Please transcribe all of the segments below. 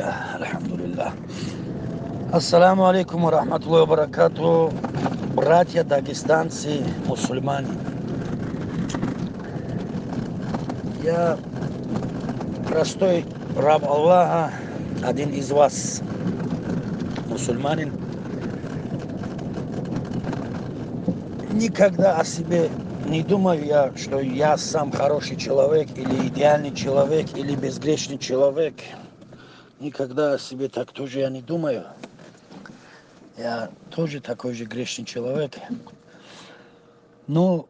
Альхамдулиллах, альхамдулиллах. Ассаламу алейкум ва рахматуллахи ва баракату, братья дагестанцы, мусульмане. Я простой раб Аллаха, один из вас, мусульманин. Никогда о себе не думаю, что я сам хороший человек, или идеальный человек, или безгрешный человек. Никогда о себе так тоже я не думаю. Я тоже такой же грешный человек. Но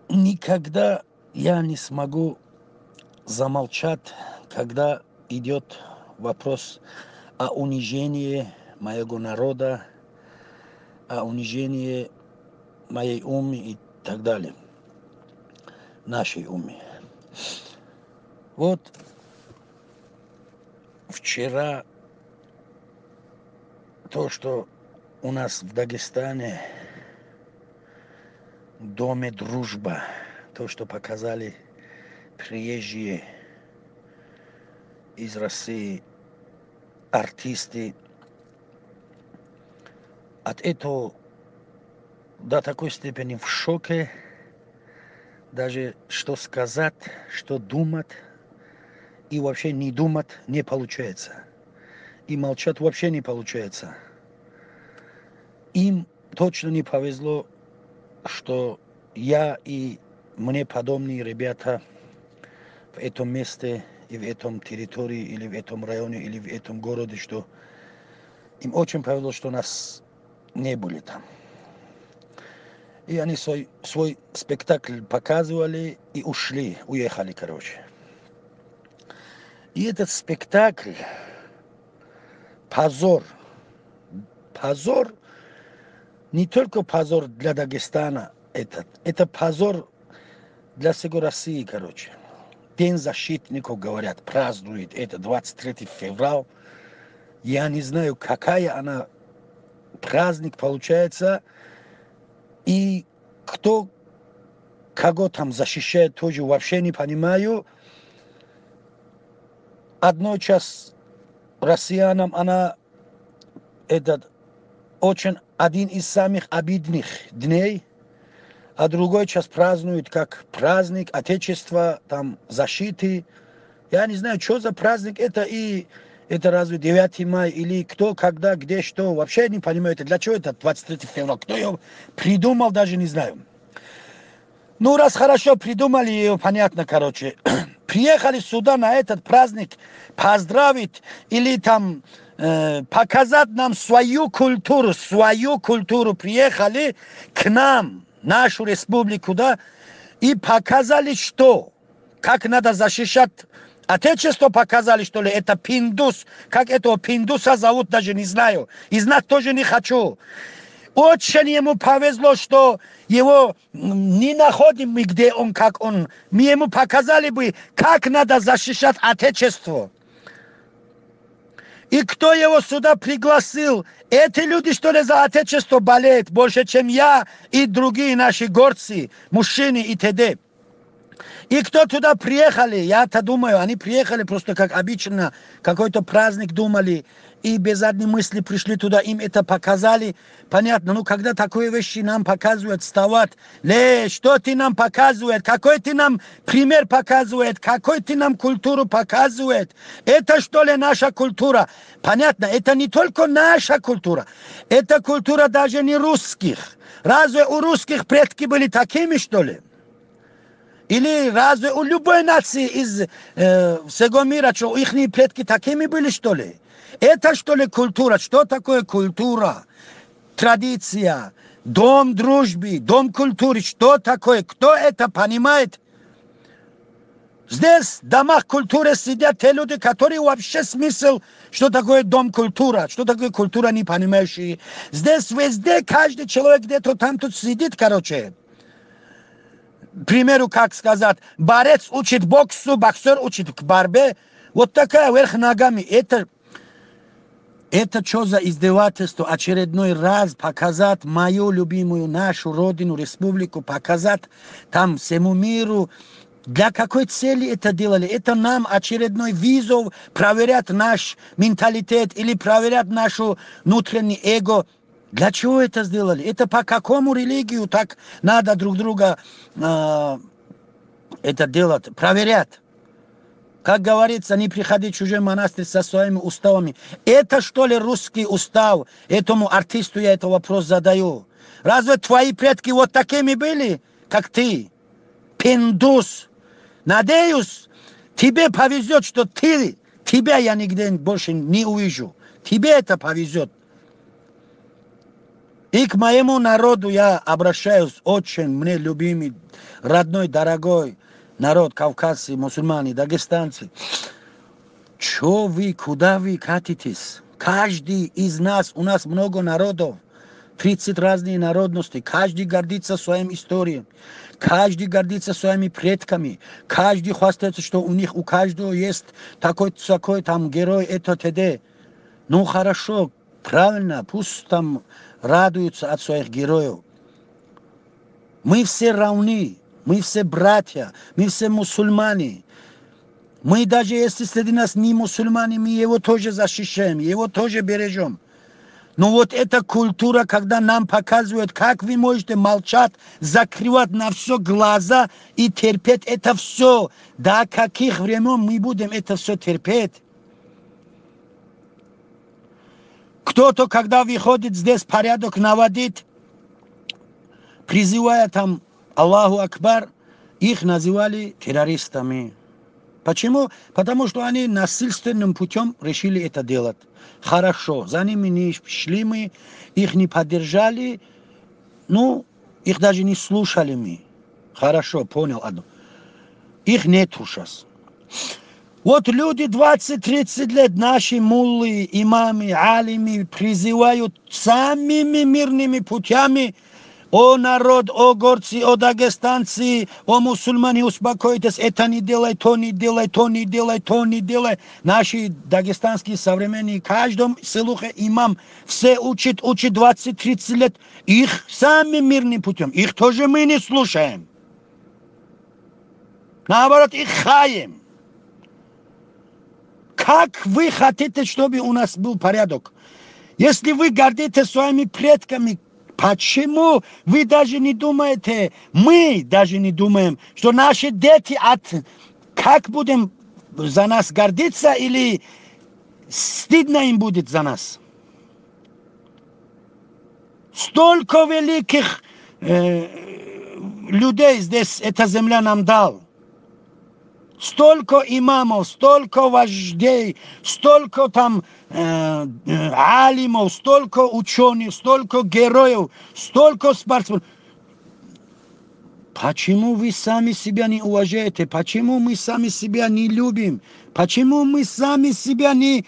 никогда я не смогу замолчать, когда идет вопрос о унижении моего народа, о унижении моей умы и так далее. Нашей умы. Вот вчера то, что у нас в Дагестане, в Доме Дружба, то, что показали приезжие из России артисты, от этого до такой степени в шоке, даже что сказать, что думать и вообще не думать не получается. И молчать вообще не получается. Им точно не повезло, что я и мне подобные ребята в этом месте и в этом территории, или в этом районе, или в этом городе, что им очень повезло, что нас не были там. И они свой спектакль показывали и ушли, уехали, короче. И этот спектакль позор. Позор, не только позор для Дагестана, это позор для всего России, короче. День защитников, говорят, празднует это 23 февраля. Я не знаю, какая она праздник получается. И кто кого там защищает, тоже вообще не понимаю. Одной час россиянам она этот очень один из самых обидных дней, а другой час празднует как праздник Отечества, там защиты. Я не знаю, что за праздник это, и это разве 9 мая, или кто, когда, где, что, вообще не понимаю, это для чего это 23 февраля, кто ее придумал, даже не знаю. Ну, раз хорошо придумали ее, понятно, короче. Приехали сюда на этот праздник поздравить или там показать нам свою культуру приехали к нам, нашу республику, да, и показали, что, как надо защищать Отечество, показали, что ли, это пиндус, как этого пиндуса зовут, даже не знаю, и знать тоже не хочу. Очень ему повезло, что его не находим мы, где он, как он. Мы ему показали бы, как надо защищать Отечество. И кто его сюда пригласил? Эти люди, что ли, за Отечество болеют больше, чем я и другие наши горцы, мужчины и т.д. И кто туда приехали, я-то думаю, они приехали просто как обычно, какой-то праздник думали, и без одной мысли пришли туда, им это показали. Понятно, ну когда такие вещи нам показывают, вставать, что ты нам показывает, какой ты нам пример показывает, какой ты нам культуру показывает. Это что ли наша культура? Понятно, это не только наша культура, это культура даже не русских. Разве у русских предки были такими, что ли? Или разве у любой нации из всего мира, что их предки такими были, что ли? Это, что ли, культура? Что такое культура? Традиция, дом дружбы, дом культуры. Что такое? Кто это понимает? Здесь в домах культуры сидят те люди, которые вообще смысл, что такое дом культура, что такое культура, не понимающие. Здесь везде каждый человек где-то там тут сидит, короче. К примеру, как сказать, борец учит боксу, боксер учит к борьбе. Вот такая вверх ногами. Это что за издевательство? Очередной раз показать мою любимую нашу родину, республику, показать там всему миру Для какой цели это делали? Это нам очередной вызов проверять наш менталитет или проверять нашу внутреннее эго. Для чего это сделали? Это по какому религию так надо друг друга это делать, проверять? Как говорится, не приходи в чужой монастырь со своими уставами. Это что ли русский устав? Этому артисту я этот вопрос задаю. Разве твои предки вот такими были, как ты? Пиндус. Надеюсь, тебе повезет, что тебя я нигде больше не увижу. Тебе это повезет. И к моему народу я обращаюсь очень, мне любимый, родной, дорогой народ, кавказцы, мусульмане, дагестанцы. Чё вы, куда вы катитесь? Каждый из нас, у нас много народов, 30 разных народностей, каждый гордится своим историей, каждый гордится своими предками, каждый хвастается, что у них, у каждого есть такой там герой, это т.д. Ну хорошо, правильно, пусть там радуются от своих героев. Мы все равны, мы все братья, мы все мусульмане. Мы даже если среди нас не мусульмане, мы его тоже защищаем, его тоже бережем. Но вот эта культура, когда нам показывают, как вы можете молчать, закрывать на все глаза и терпеть это все. До каких времен мы будем это все терпеть? Кто-то, когда выходит здесь порядок наводит, призывая там Аллаху Акбар, их называли террористами. Почему? Потому что они насильственным путем решили это делать. Хорошо, за ними не шли мы, их не поддержали, ну, их даже не слушали мы. Хорошо, понял одно. Их нету сейчас. Вот люди 20-30 лет, наши муллы, имамы, алимы призывают самыми мирными путями: о народ, о горцы, о дагестанцы, о мусульмане, успокойтесь, это не делай, то не делай, то не делай, то не делай. Наши дагестанские современные, каждом селухе имам, все учат 20-30 лет. Их самым мирным путем, их тоже мы не слушаем. Наоборот, их хаем. Как вы хотите, чтобы у нас был порядок? Если вы гордитесь своими предками, почему вы даже не думаете, мы даже не думаем, что наши дети как будем за нас гордиться или стыдно им будет за нас? Столько великих людей здесь эта земля нам дала. Столько имамов, столько вождей, столько там алимов, столько ученых, столько героев, столько спортсменов. Почему вы сами себя не уважаете? Почему мы сами себя не любим? Почему мы сами себя не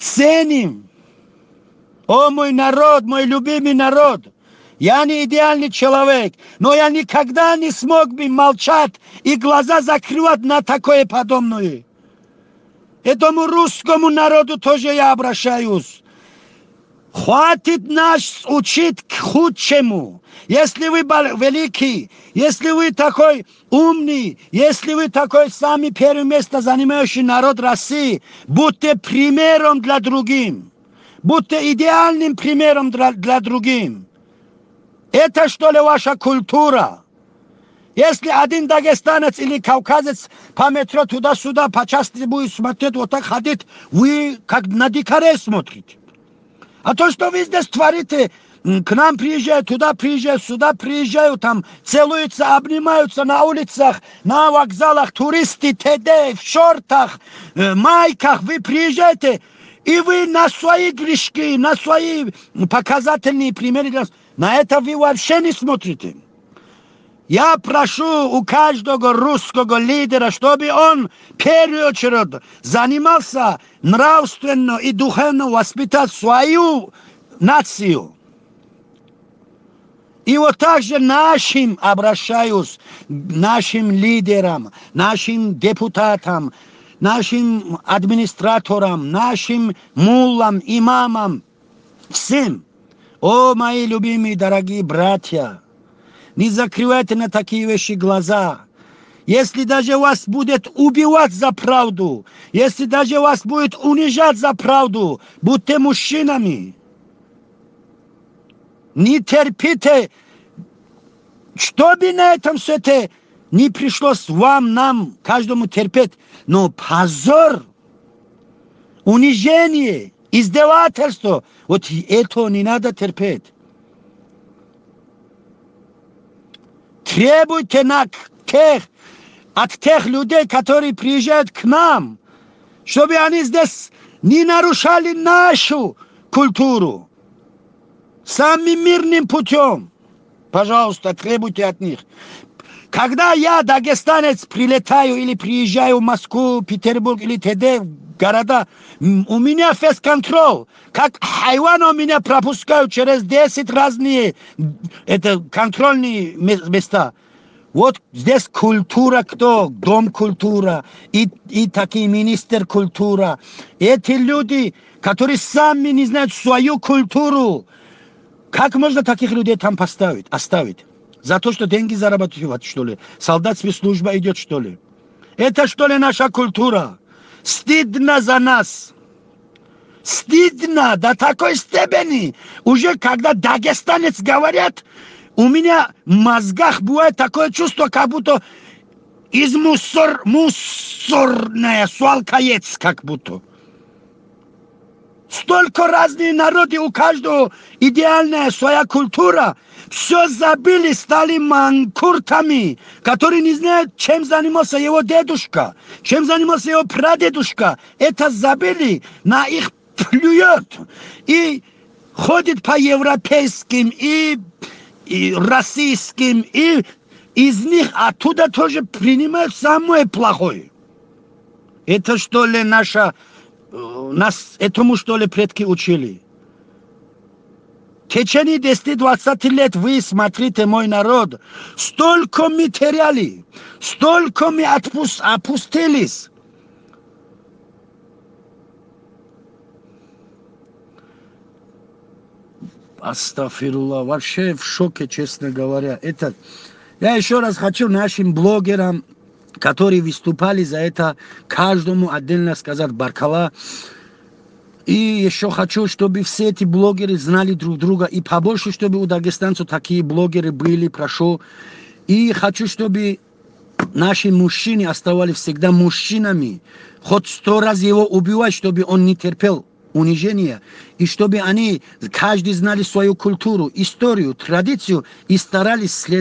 ценим? О, мой народ, мой любимый народ! Я не идеальный человек, но я никогда не смог бы молчать и глаза закрывать на такое подобное. Этому русскому народу тоже я обращаюсь. Хватит нас учить к худшему. Если вы великий, если вы такой умный, если вы такой самый первое место занимающий народ России, будьте примером для других. Будьте идеальным примером для других. Это что ли ваша культура? Если один дагестанец или кавказец по метро туда-сюда по части будет смотреть, вот так ходить, вы как на дикарей смотрите. А то, что вы здесь творите, к нам приезжают, туда приезжают, сюда приезжают, там целуются, обнимаются на улицах, на вокзалах, туристы, т.д. в шортах, майках, вы приезжаете, и вы на свои грешки, на свои показательные примеры, на это вы вообще не смотрите. Я прошу у каждого русского лидера, чтобы он в первую очередь занимался нравственно и духовно воспитать свою нацию. И вот также нашим обращаюсь, нашим лидерам, нашим депутатам, нашим администраторам, нашим муллам, имамам, всем. О, мои любимые, дорогие братья, не закрывайте на такие вещи глаза. если даже вас будет убивать за правду, если даже вас будет унижать за правду, будьте мужчинами. Не терпите, чтобы на этом свете не пришлось вам, нам, каждому терпеть. Но позор, унижение, издевательство, вот это не надо терпеть. Требуйте от тех людей, которые приезжают к нам, чтобы они здесь не нарушали нашу культуру. Самым мирным путем. Пожалуйста, требуйте от них. Когда я, дагестанец, прилетаю или приезжаю в Москву, Петербург или т.д. города, у меня фейс-контроль. Как хайвана меня пропускают через 10 разные контрольные места. Вот здесь культура кто? Дом культура и такие министр культура. Эти люди, которые сами не знают свою культуру, как можно таких людей там оставить? За то, что деньги зарабатывать, что ли? Солдатская служба идет, что ли? Это, что ли, наша культура? Стыдно за нас. Стыдно до такой степени. Уже когда дагестанец говорят, у меня в мозгах бывает такое чувство, как будто из мусорная свалка есть, как будто. Столько разных народов, у каждого идеальная своя культура. Все забыли, стали манкуртами, которые не знают, чем занимался его дедушка, чем занимался его прадедушка. Это забыли, на их плюет. И ходит по европейским и российским, и из них оттуда тоже принимают самое плохое. Это что ли нас этому, что ли, предки учили? В течение 10-20 лет вы смотрите, мой народ, столько мы теряли, столько мы опустились. Астафирулла, вообще в шоке, честно говоря. Я еще раз хочу нашим блогерам, которые выступали за это, каждому отдельно сказать баркала. И еще хочу, чтобы все эти блогеры знали друг друга, и побольше, чтобы у дагестанцев такие блогеры были, прошу. И хочу, чтобы наши мужчины оставались всегда мужчинами. Хоть 100 раз его убивать, чтобы он не терпел унижения. И чтобы они, каждый знали свою культуру, историю, традицию и старались следовать.